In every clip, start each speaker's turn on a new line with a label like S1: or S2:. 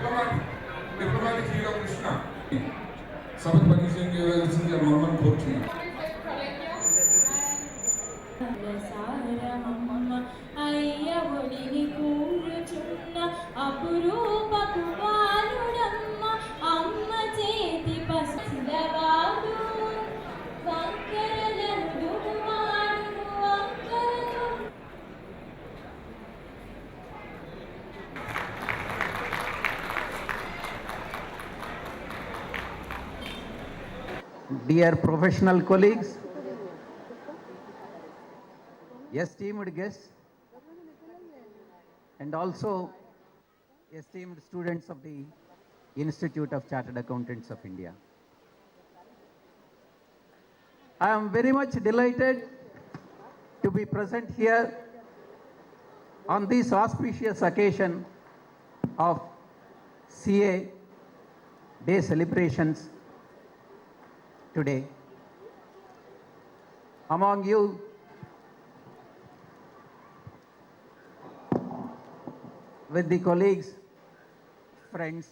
S1: diplomatic hero Krishna. Sabak Pakistan ke wajah se Norman Portman.
S2: అయ్య ఒడిని కూర్చున్న అపురూపపు బాలుడమ్మ అమ్మ చేతి పసిలవాడు వంకరలను మాడును వంకరలు.
S3: Dear professional colleagues, esteemed guests, and also esteemed students of the Institute of Chartered Accountants of India. I am very much delighted to be present here on this auspicious occasion of CA Day celebrations today. Among you, with the colleagues, friends,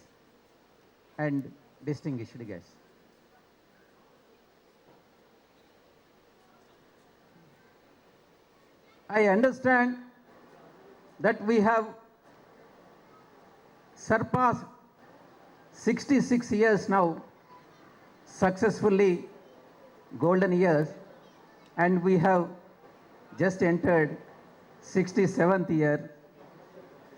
S3: and distinguished guests. I understand that we have surpassed 66 years now, successfully golden years, and we have just entered 67th year,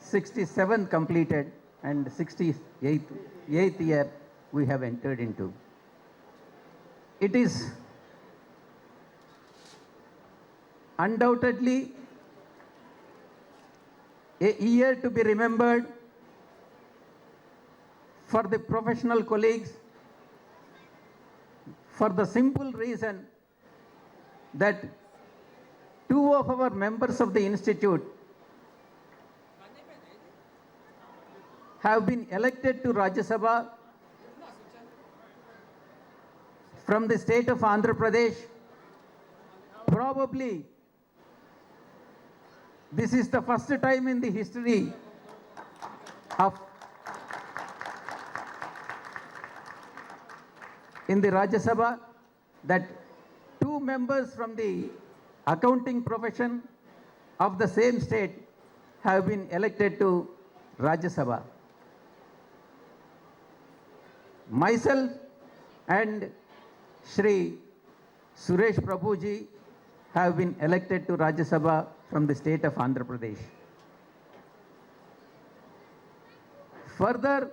S3: 67th completed, and 68th year we have entered into. It is undoubtedly a year to be remembered for the professional colleagues, for the simple reason that two of our members of the institute have been elected to Rajya Sabha from the state of Andhra Pradesh. Probably this is the first time in the history of in the Rajya Sabha that two members from the accounting profession of the same state have been elected to Rajya Sabha. Myself and Shri Suresh Prabhuji have been elected to Rajya Sabha from the state of Andhra Pradesh. Further,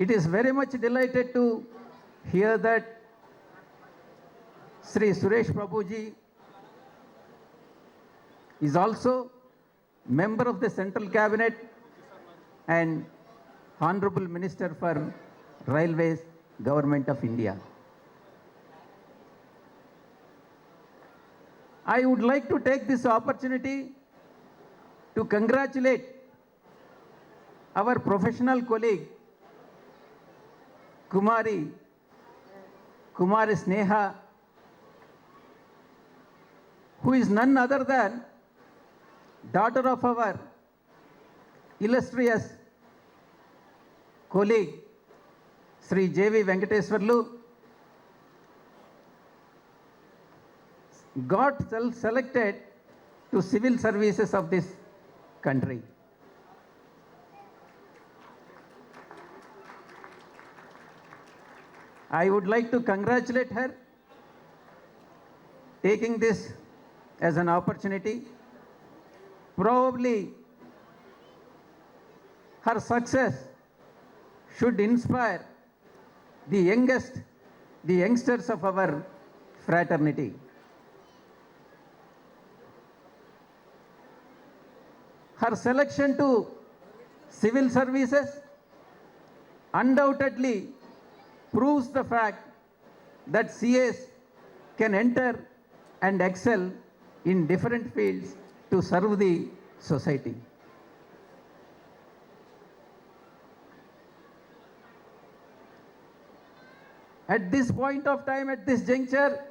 S3: it is very much delighted to hear that Shri Suresh Prabhuji is also member of the Central Cabinet and Honorable Minister for Railways, Government of India. I would like to take this opportunity to congratulate our professional colleague, Kumari Sneha, who is none other than daughter of our illustrious colleague, Sri J.V. Venkateswarlu, got selected to civil services of this country. I would like to congratulate her, taking this as an opportunity. Probably her success should inspire the youngsters of our fraternity. Her selection to civil services undoubtedly proves the fact that CAs can enter and excel in different fields to serve the society. At this point of time, at this juncture,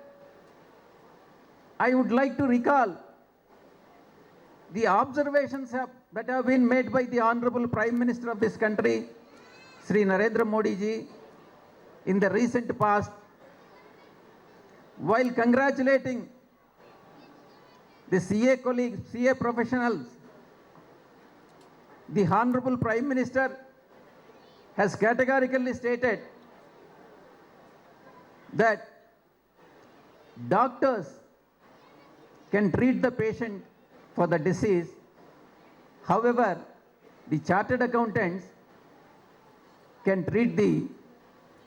S3: I would like to recall the observations that have been made by the Honorable Prime Minister of this country, Sri Narendra Modi ji, in the recent past, while congratulating the CA colleagues, CA professionals, the Honorable Prime Minister has categorically stated that doctors can treat the patient for the disease. However, the chartered accountants can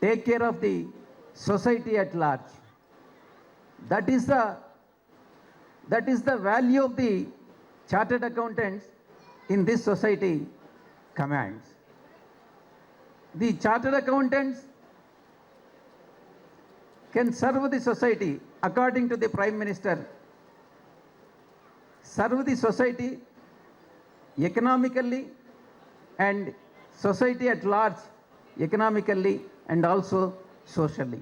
S3: take care of the society at large. That is the value of the chartered accountants in this society commands. The chartered accountants can serve the society according to the Prime Minister, serve the society economically and society at large economically and also socially.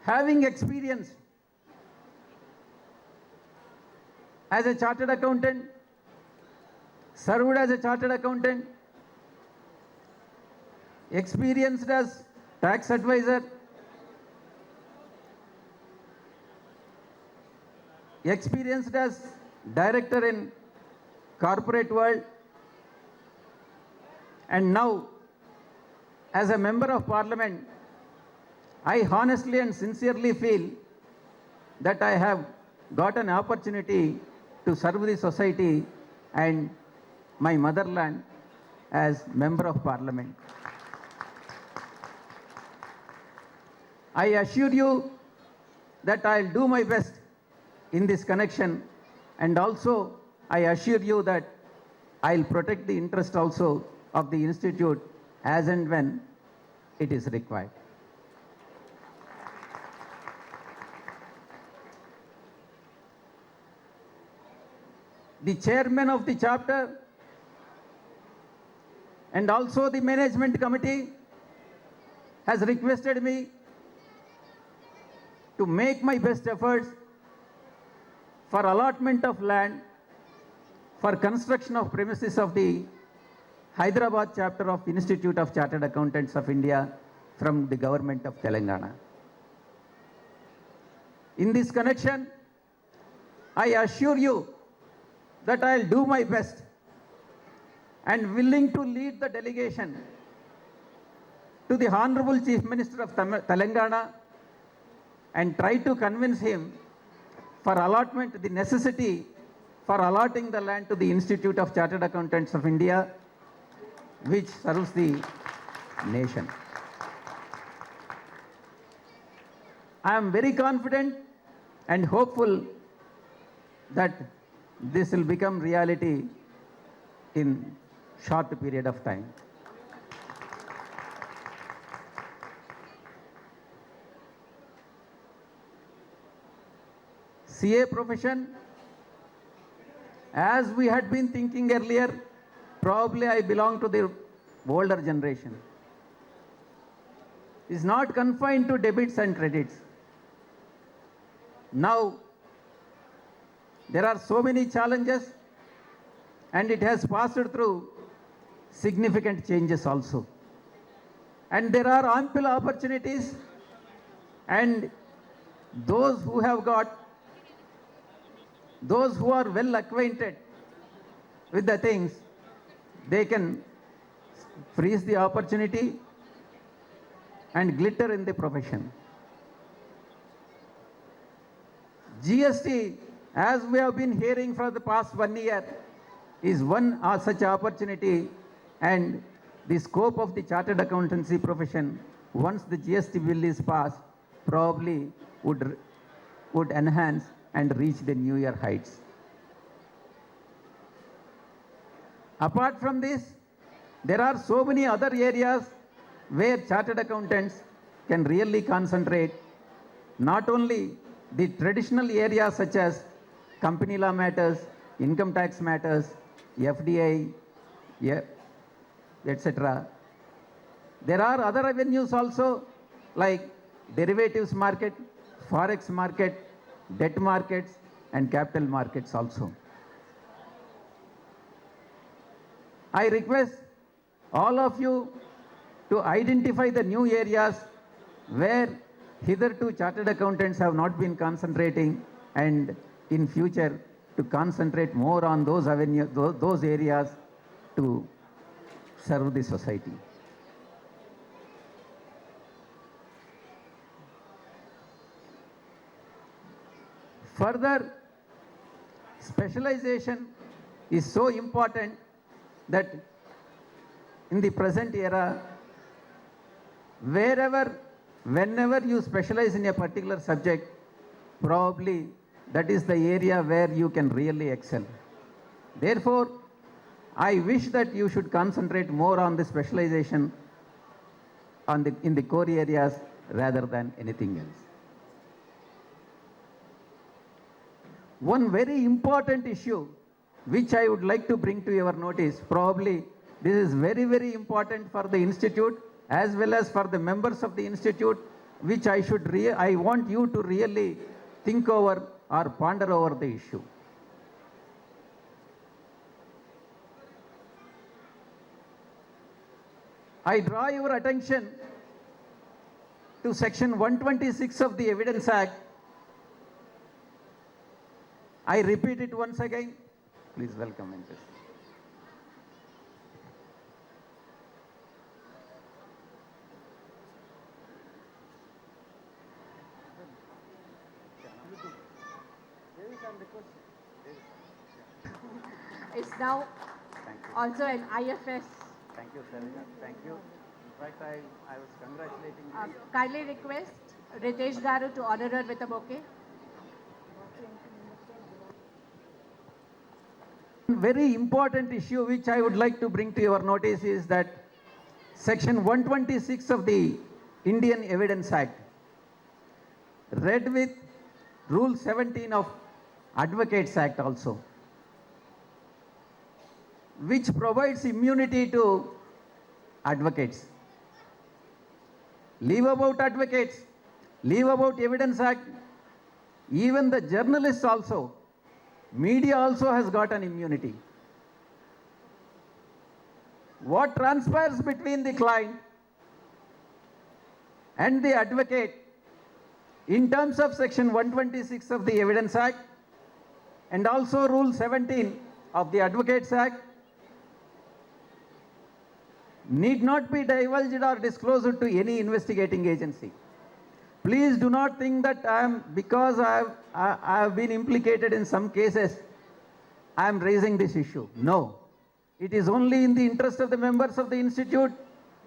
S3: Having experience as a chartered accountant, served as a chartered accountant, experienced as tax advisor, experienced as director in corporate world, and now as a member of parliament, I honestly and sincerely feel that I have got an opportunity to serve the society and my motherland as member of parliament. I assure you that I'll do my best in this connection, and also I assure you that I'll protect the interest also of the institute as and when it is required. The chairman of the chapter and also the management committee has requested me to make my best efforts for allotment of land for construction of premises of the Hyderabad chapter of Institute of Chartered Accountants of India from the government of Telangana. In this connection, I assure you that I'll do my best and willing to lead the delegation to the Honorable Chief Minister of Telangana and try to convince him for allotment, the necessity for allotting the land to the Institute of Chartered Accountants of India, which serves the nation. I am very confident and hopeful that this will become reality in short period of time. CA profession, as we had been thinking earlier, probably I belong to the older generation, is not confined to debits and credits. Now, there are so many challenges, and it has passed through significant changes also. And there are ample opportunities, and those who are well acquainted with the things, they can freeze the opportunity and glitter in the profession. GST, as we have been hearing for the past 1 year, is one such opportunity, and the scope of the chartered accountancy profession, once the GST bill is passed, probably would enhance and reach the new year heights. Apart from this, there are so many other areas where chartered accountants can really concentrate, not only the traditional areas such as company law matters, income tax matters, FDI, etc. There are other avenues also like derivatives market, forex market, debt markets and capital markets also. I request all of you to identify the new areas where hitherto chartered accountants have not been concentrating, and in future to concentrate more on those avenues, those areas to serve the society. Further, specialization is so important that in the present era, whenever you specialize in a particular subject, probably that is the area where you can really excel. Therefore, I wish that you should concentrate more on the specialization in the core areas rather than anything else. One very important issue which I would like to bring to your notice, probably this is very, very important for the institute as well as for the members of the institute, which I want you to really think over or ponder over the issue. I draw your attention to section 126 of the Evidence Act. I repeat it once again. Please welcome in this.
S4: It's now also an IFS.
S3: Thank you, sir. Thank you. In fact, I was congratulating you.
S4: Kindly request Ritesh Garu to honor her with a bouquet.
S3: Very important issue which I would like to bring to your notice is that section 126 of the Indian Evidence Act, read with rule 17 of Advocates Act also, which provides immunity to advocates. Leave about advocates, leave about Evidence Act, even the journalists also, media also has got an immunity. What transpires between the client and the advocate in terms of section 126 of the Evidence Act and also rule 17 of the Advocates Act need not be divulged or disclosed to any investigating agency. Please do not think that because I have been implicated in some cases, I am raising this issue. No. It is only in the interest of the members of the institute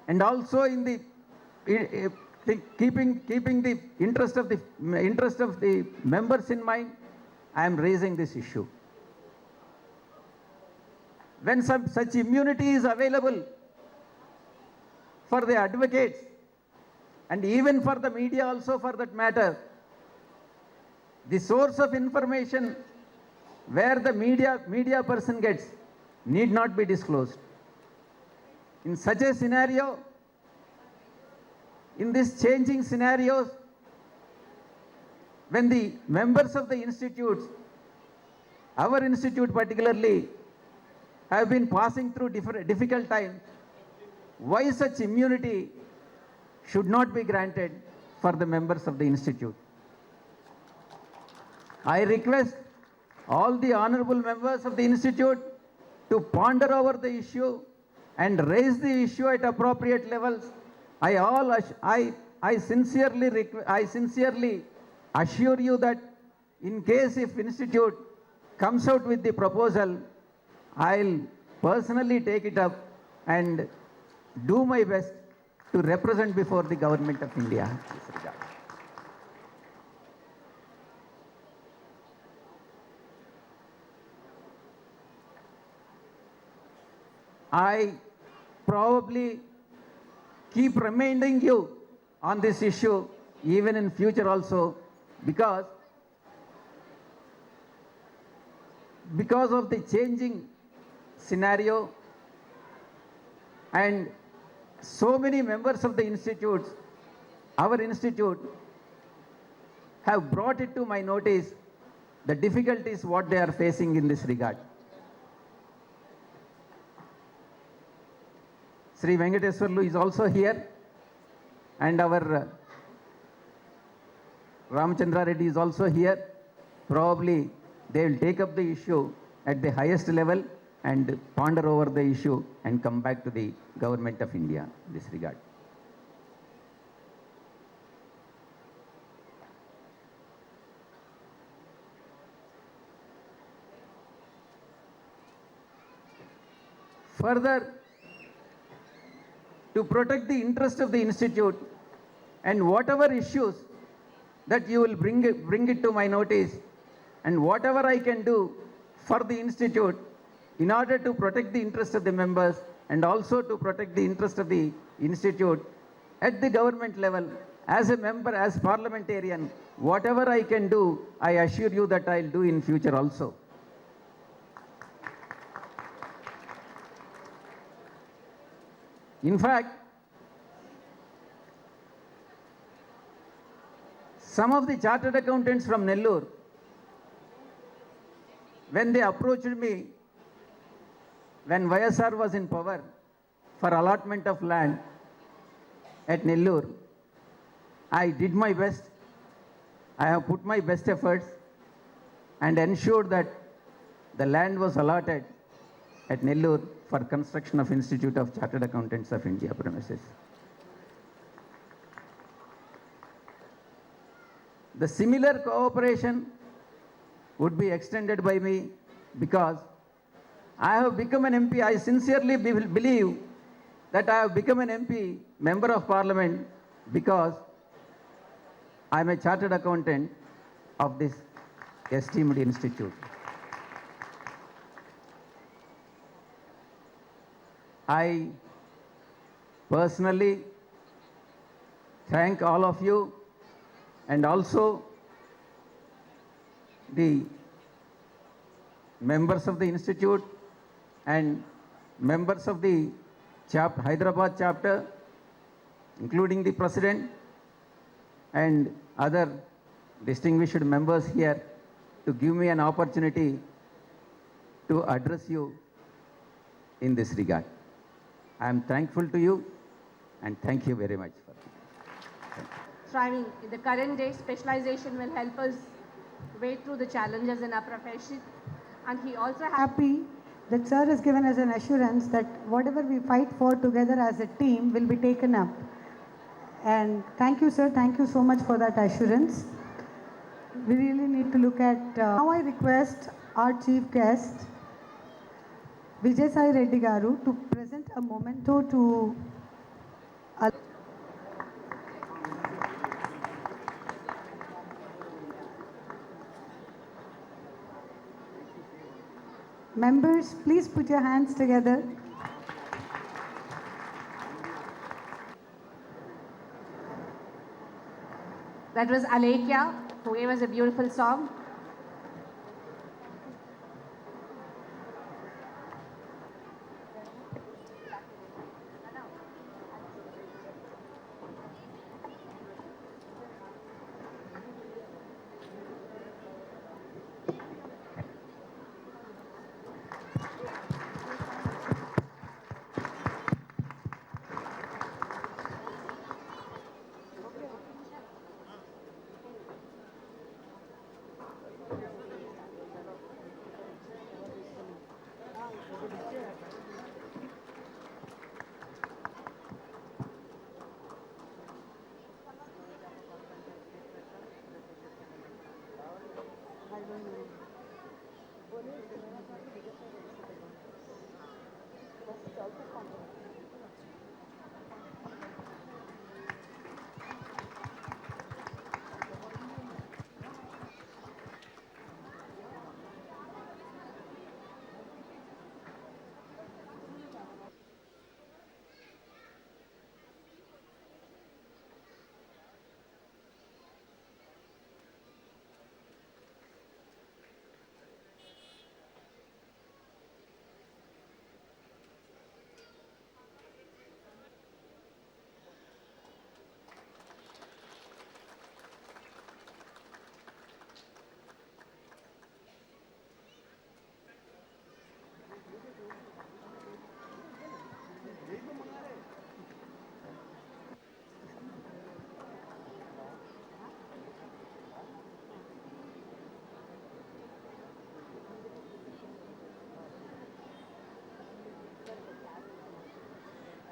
S3: and also in the keeping the interest of the members in mind, I am raising this issue. When such immunity is available for the advocates and even for the media also for that matter, the source of information where the media person gets need not be disclosed. In such a scenario, in this changing scenarios, when the members of the institutes, our institute particularly, have been passing through difficult times, why such immunity should not be granted for the members of the institute? I request all the honorable members of the institute to ponder over the issue and raise the issue at appropriate levels. I sincerely assure you that in case if institute comes out with the proposal, I'll personally take it up and do my best to represent before the government of India in this regard. I probably keep reminding you on this issue even in future also because of the changing scenario And so many members of the institutes, our institute, have brought it to my notice the difficulties what they are facing in this regard. Sri Venkateswarlu is also here, and our Ramchandra Reddy is also here. Probably they will take up the issue at the highest level and ponder over the issue and come back to the government of India in this regard. Further, to protect the interest of the institute and whatever issues that you will bring it to my notice, and whatever I can do for the institute in order to protect the interest of the members and also to protect the interest of the institute at the government level, as a member, as parliamentarian, whatever I can do, I assure you that I'll do in future also. In fact, some of the chartered accountants from Nellore, when they approached me, when YSR was in power, for allotment of land at Nellore, I did my best. I have put my best efforts and ensured that the land was allotted at Nellore for construction of Institute of Chartered Accountants of India premises. The similar cooperation would be extended by me because I have become an MP. I sincerely believe that I have become an MP, Member of Parliament, because I am a chartered accountant of this esteemed institute. I personally thank all of you and also the members of the institute and members of the Hyderabad chapter, including the president and other distinguished members here, to give me an opportunity to address you in this regard. I am thankful to you and thank you very much for it.
S4: Striving in the current day, specialization will help us wade through the challenges in our profession. And he also
S5: Happy that sir has given us an assurance that whatever we fight for together as a team will be taken up. And thank you, sir. Thank you so much for that assurance. We really need to look at. Now I request our chief guest, Vijaya Reddy Garu, to present a memento to. Members, please put your hands together.
S4: That was Alekia, who gave us a beautiful song.